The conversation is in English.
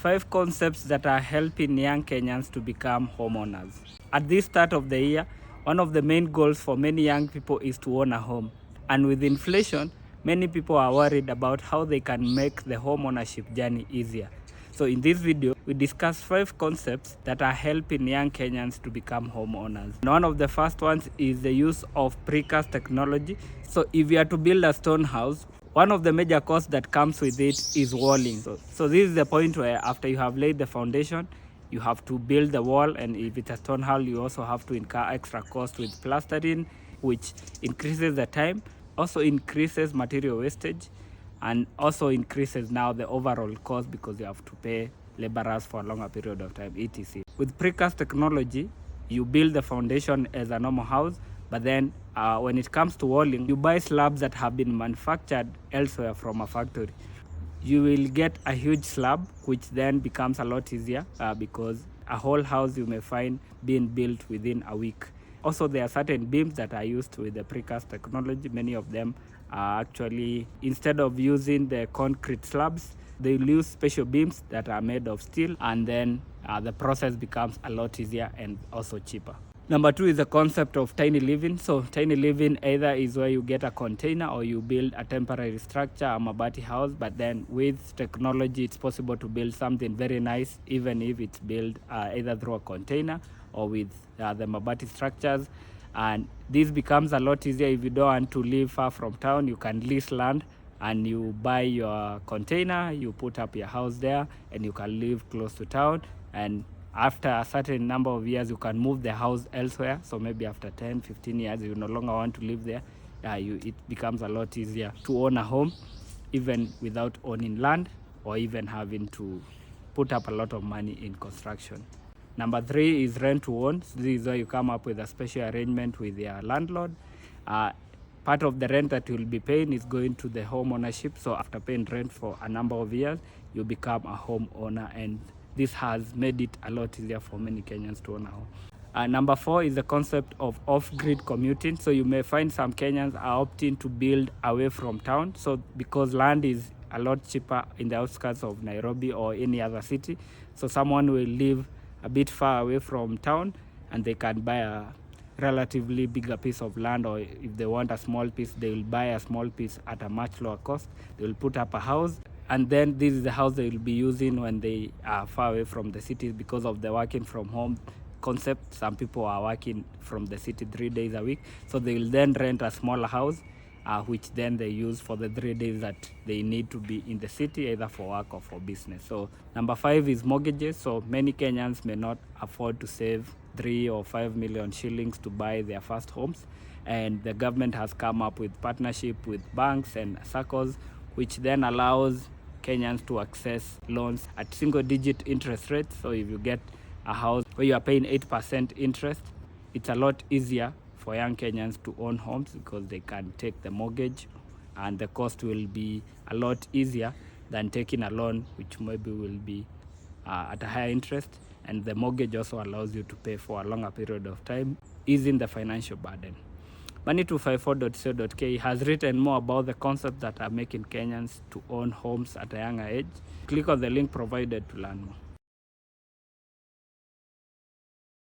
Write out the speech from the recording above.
5 concepts that are helping young Kenyans to become homeowners. At this start of the year, one of the main goals for many young people is to own a home. And with inflation, many people are worried about how they can make the home ownership journey easier. So in this video, we discuss 5 concepts that are helping young Kenyans to become homeowners. And one of the first ones is the use of precast technology. So if you are to build a stone house, one of the major costs that comes with it is walling. So this is the point where after you have laid the foundation, you have to build the wall, and if it's a stone house, you also have to incur extra cost with plastering, which increases the time, also increases material wastage, and also increases now the overall cost because you have to pay laborers for a longer period of time, etc. With precast technology, you build the foundation as a normal house, but then when it comes to walling, you buy slabs that have been manufactured elsewhere from a factory. You will get a huge slab, which then becomes a lot easier because a whole house you may find being built within a week. Also, there are certain beams that are used with the precast technology. Many of them are actually, instead of using the concrete slabs, they will use special beams that are made of steel, and then the process becomes a lot easier and also cheaper. Number 2 is the concept of tiny living. So tiny living either is where you get a container or you build a temporary structure, a mabati house, but then with technology it's possible to build something very nice, even if it's built either through a container or with the mabati structures. And this becomes a lot easier if you don't want to live far from town. You can lease land and you buy your container, you put up your house there, and you can live close to town. And after a certain number of years, you can move the house elsewhere. So maybe after 10, 15 years, you no longer want to live there. It becomes a lot easier to own a home, even without owning land or even having to put up a lot of money in construction. Number 3 is rent to own. So this is where you come up with a special arrangement with your landlord. Part of the rent that you'll be paying is going to the home ownership. So after paying rent for a number of years, you become a homeowner, and this has made it a lot easier for many Kenyans to own a home. Number 4 is the concept of off-grid commuting. So you may find some Kenyans are opting to build away from town. So because land is a lot cheaper in the outskirts of Nairobi or any other city, so someone will live a bit far away from town and they can buy a relatively bigger piece of land, or if they want a small piece, they will buy a small piece at a much lower cost. They will put up a house, and then this is the house they will be using when they are far away from the city because of the working from home concept. Some people are working from the city 3 days a week, so they will then rent a smaller house, which then they use for the 3 days that they need to be in the city, either for work or for business. So number 5 is mortgages. So many Kenyans may not afford to save 3 or 5 million shillings to buy their first homes, and the government has come up with partnership with banks and circles, which then allows Kenyans to access loans at single-digit interest rates. So if you get a house where you are paying 8% interest, it's a lot easier for young Kenyans to own homes because they can take the mortgage, and the cost will be a lot easier than taking a loan, which maybe will be at a higher interest, and the mortgage also allows you to pay for a longer period of time, easing the financial burden. Money254.co.ke has written more about the concepts that are making Kenyans to own homes at a younger age. Click on the link provided to learn more.